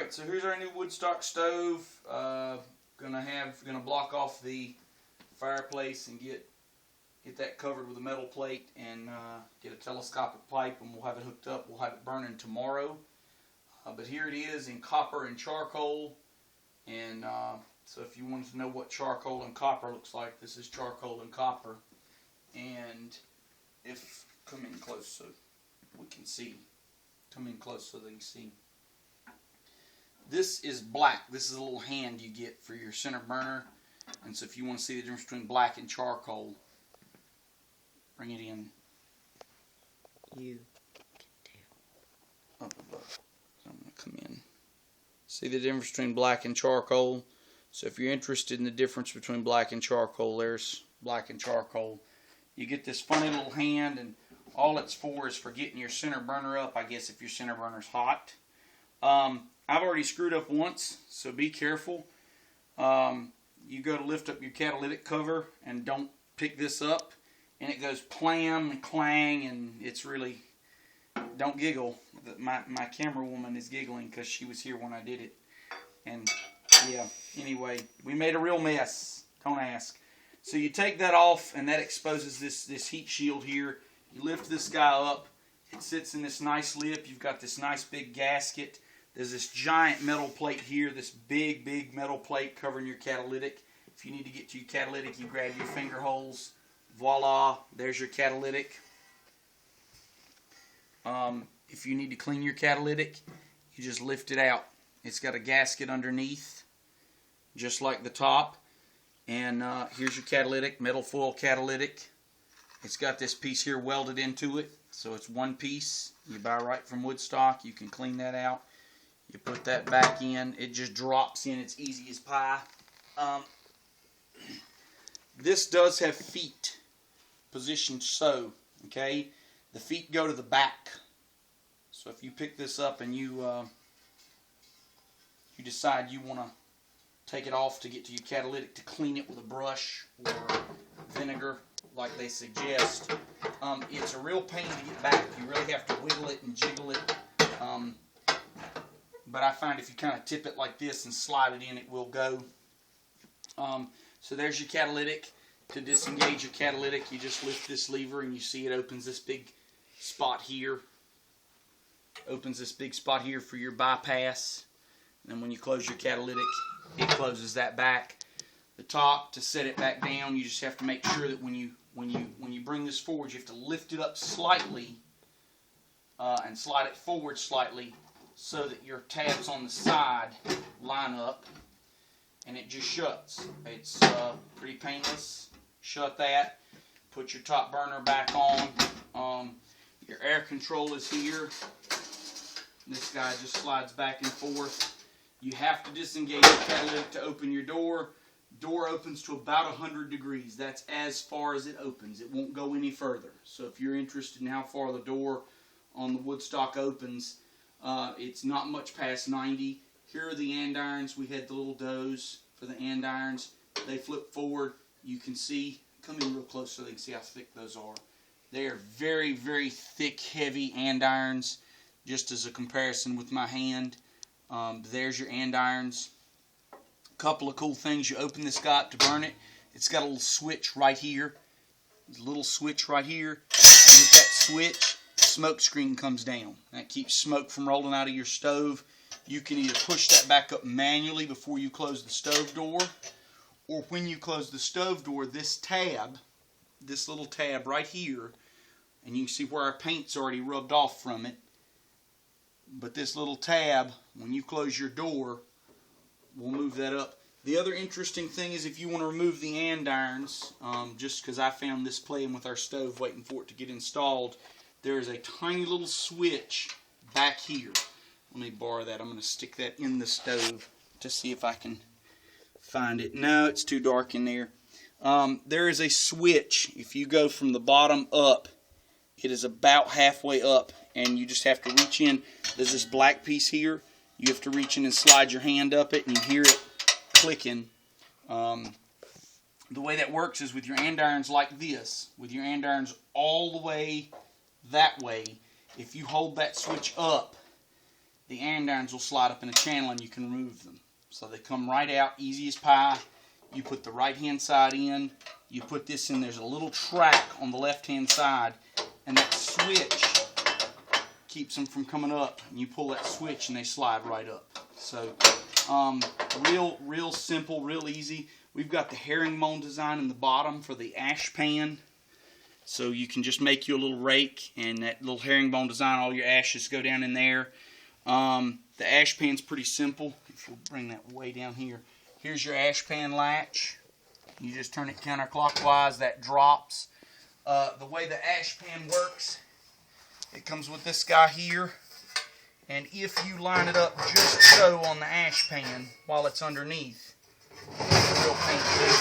Alright, so here's our new Woodstock stove. Gonna block off the fireplace and get that covered with a metal plate and get a telescopic pipe, and we'll have it hooked up. We'll have it burning tomorrow. But here it is in copper and charcoal. And so if you wanted to know what charcoal and copper looks like, this is charcoal and copper. And if, come in close so we can see. Come in close so they can see. This is black. This is a little hand you get for your center burner. And so if you want to see the difference between black and charcoal, bring it in. You can tell. Up above. So I'm going to come in. See the difference between black and charcoal? So if you're interested in the difference between black and charcoal, there's black and charcoal. You get this funny little hand, and all it's for is for getting your center burner up, I guess, if your center burner's hot. I've already screwed up once, so be careful. You go to lift up your catalytic cover and don't pick this up, and it goes plam and clang, and it's really, don't giggle. My camera woman is giggling because she was here when I did it. And yeah, anyway, we made a real mess. Don't ask. So you take that off, and that exposes this heat shield here. You lift this guy up. It sits in this nice lip. You've got this nice big gasket. There's this giant metal plate here, this big metal plate covering your catalytic. If you need to get to your catalytic, you grab your finger holes. Voila, there's your catalytic. If you need to clean your catalytic, you just lift it out. It's got a gasket underneath, just like the top. And here's your catalytic, metal foil catalytic. It's got this piece here welded into it, so it's one piece. You buy right from Woodstock. You can clean that out. You put that back in. It just drops in. It's easy as pie. This does have feet positioned so, okay? The feet go to the back. So if you pick this up and you decide you want to take it off to get to your catalytic to clean it with a brush or vinegar like they suggest, it's a real pain to get back. You really have to wiggle it and jiggle it. But I find if you kind of tip it like this and slide it in, it will go. So there's your catalytic. To disengage your catalytic, you just lift this lever and you see it opens this big spot here. Opens this big spot here for your bypass. And then when you close your catalytic, it closes that back. The top, to set it back down, you just have to make sure that when you bring this forward, you have to lift it up slightly and slide it forward slightly, so that your tabs on the side line up, and it just shuts. It's pretty painless. Shut that. Put your top burner back on. Your air control is here. This guy just slides back and forth. You have to disengage the catalytic to open your door. Door opens to about 100 degrees. That's as far as it opens. It won't go any further. So if you're interested in how far the door on the Woodstock opens, it's not much past 90. Here are the andirons. We had the little does for the andirons. They flip forward. You can see, come in real close so they can see how thick those are. They are very thick, heavy andirons, just as a comparison with my hand. There's your andirons. Couple of cool things. You open this guy up to burn it. It's got a little switch right here. There's a little switch right here. You hit that switch, smoke screen comes down. That keeps smoke from rolling out of your stove. You can either push that back up manually before you close the stove door, or when you close the stove door, this tab, this little tab right here, and you can see where our paint's already rubbed off from it, but this little tab, when you close your door, we'll move that up. The other interesting thing is if you want to remove the andirons, just because I found this playing with our stove waiting for it to get installed, there is a tiny little switch back here. Let me borrow that. I'm going to stick that in the stove to see if I can find it. No, it's too dark in there. There is a switch. If you go from the bottom up, it is about halfway up, and you just have to reach in. There's this black piece here. You have to reach in and slide your hand up it, and you hear it clicking. The way that works is with your andirons like this, with your andirons all the way that way, if you hold that switch up, the andirons will slide up in a channel and you can remove them. So they come right out, easy as pie. You put the right hand side in, you put this in, there's a little track on the left hand side, and that switch keeps them from coming up. And you pull that switch and they slide right up. So real simple, real easy. We've got the herringbone design in the bottom for the ash pan. So you can just make you a little rake, and that little herringbone design, all your ashes go down in there. The ash pan's pretty simple. If you'll bring that way down here. Here's your ash pan latch. You just turn it counterclockwise, that drops. The way the ash pan works, it comes with this guy here. And if you line it up just so on the ash pan while it's underneath, it's a real pain to do.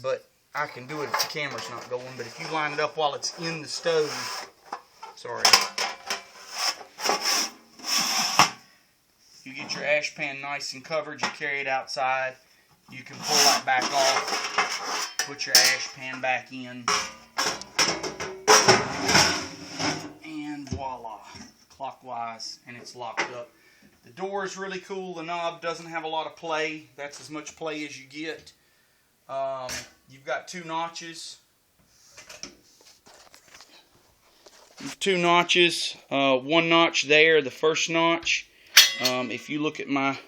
But I can do it if the camera's not going. But if you line it up while it's in the stove, sorry. You get your ash pan nice and covered, you carry it outside, you can pull that back off, put your ash pan back in, and voila, clockwise, and it's locked up. The door is really cool, the knob doesn't have a lot of play, that's as much play as you get. You've got two notches. One notch there, the first notch. If you look at my,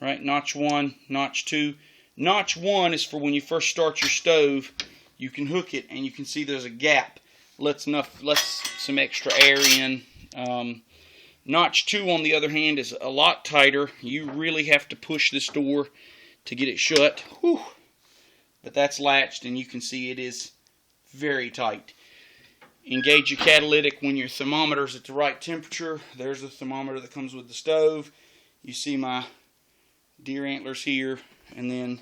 right, notch 1, notch 2. Notch 1 is for when you first start your stove. You can hook it and you can see there's a gap. Lets some extra air in. Notch 2 on the other hand is a lot tighter. You really have to push this door to get it shut. Whew. But that's latched and you can see it is very tight. Engage your catalytic when your thermometer's at the right temperature. There's the thermometer that comes with the stove. You see my deer antlers here, and then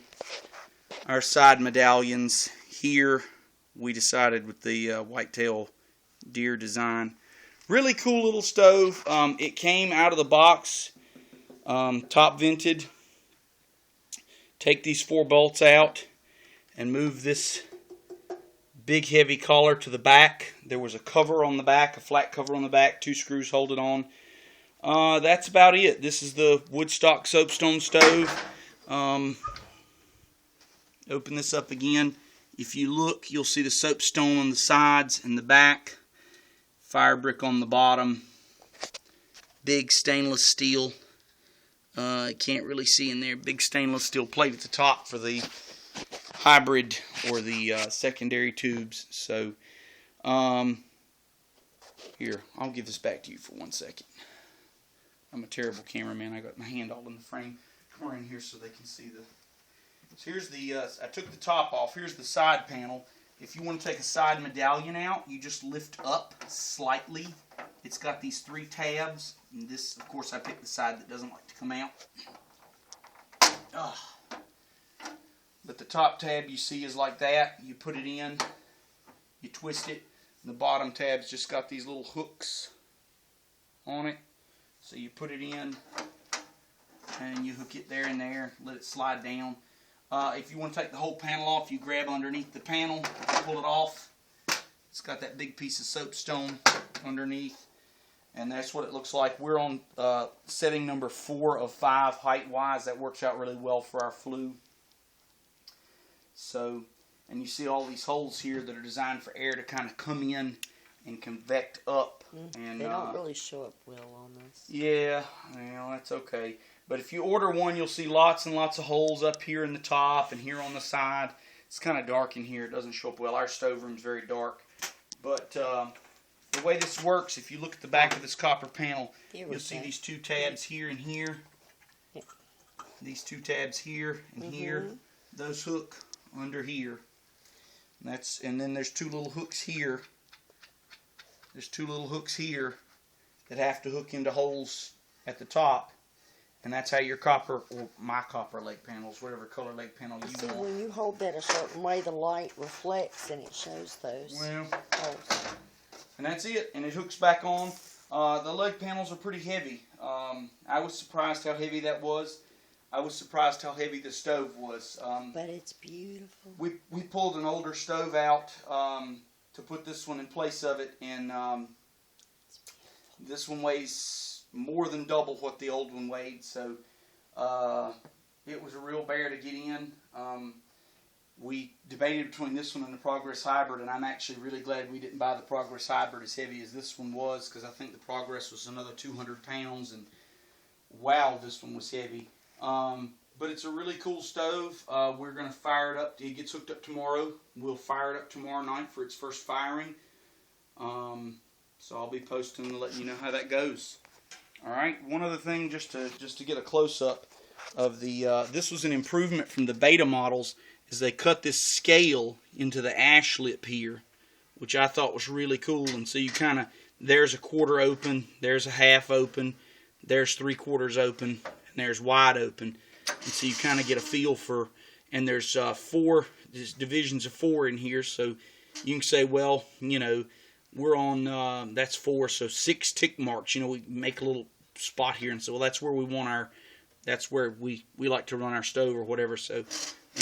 our side medallions here. We decided with the whitetail deer design. Really cool little stove. It came out of the box, top vented. Take these 4 bolts out and move this big heavy collar to the back. There was a cover on the back, a flat cover on the back, 2 screws hold it on. That's about it. This is the Woodstock soapstone stove. Open this up again. If you look, you'll see the soapstone on the sides and the back, fire brick on the bottom, big stainless steel. You can't really see in there. Big stainless steel plate at the top for the hybrid or the secondary tubes. So here, I'll give this back to you for 1 second. I'm a terrible cameraman. I got my hand all in the frame. Come in here so they can see the. So here's the. I took the top off. Here's the side panel. If you want to take a side medallion out, you just lift up slightly. It's got these 3 tabs. And this, of course, I picked the side that doesn't like to come out. But the top tab you see is like that. You put it in, you twist it, and the bottom tab's just got these little hooks on it. So you put it in, and you hook it there and there, let it slide down. If you want to take the whole panel off, you grab underneath the panel, pull it off. It's got that big piece of soapstone underneath, and that's what it looks like. We're on setting number 4 of 5 height-wise. That works out really well for our flue. So, and you see all these holes here that are designed for air to kind of come in and convect up. And they don't really show up well on this. Yeah, well, that's okay. But if you order one, you'll see lots and lots of holes up here in the top and here on the side. It's kind of dark in here. It doesn't show up well. Our stove room's very dark. But the way this works, if you look at the back of this copper panel, you'll see these 2 tabs here and here. Yeah. These 2 tabs here and here. Those hook under here. And then there's 2 little hooks here. There's 2 little hooks here that have to hook into holes at the top. And that's how your copper, or my copper leg panels, whatever color leg panel you want. When you hold that a certain way, the light reflects and it shows those holes. And that's it. And it hooks back on. The leg panels are pretty heavy. I was surprised how heavy that was. I was surprised how heavy the stove was. But it's beautiful. We pulled an older stove out to put this one in place of it, and This one weighs more than double what the old one weighed, so it was a real bear to get in. We debated between this one and the Progress Hybrid, and I'm actually really glad we didn't buy the Progress Hybrid as heavy as this one was, because I think the Progress was another 200 pounds, and wow, this one was heavy. But it's a really cool stove. We're going to fire it up. It gets hooked up tomorrow. We'll fire it up tomorrow night for its first firing. So I'll be posting and letting you know how that goes. All right. One other thing, just to get a close up of the. This was an improvement from the beta models, is they cut this scale into the ash lip here, which I thought was really cool. And so you kind of, there's a quarter open, there's a half open, there's 3/4 open, and there's wide open. And so you kind of get a feel for, and there's there's divisions of 4 in here, so you can say, well, you know, we're on, that's 4, so 6 tick marks. You know, we make a little spot here, and so, well, that's where we want our, that's where we like to run our stove or whatever. So,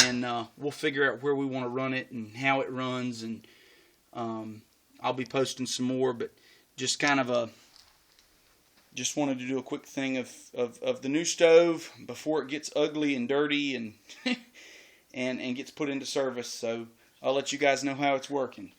and we'll figure out where we want to run it and how it runs, and I'll be posting some more, but just kind of just wanted to do a quick thing of the new stove before it gets ugly and dirty and and gets put into service. So I'll let you guys know how it's working.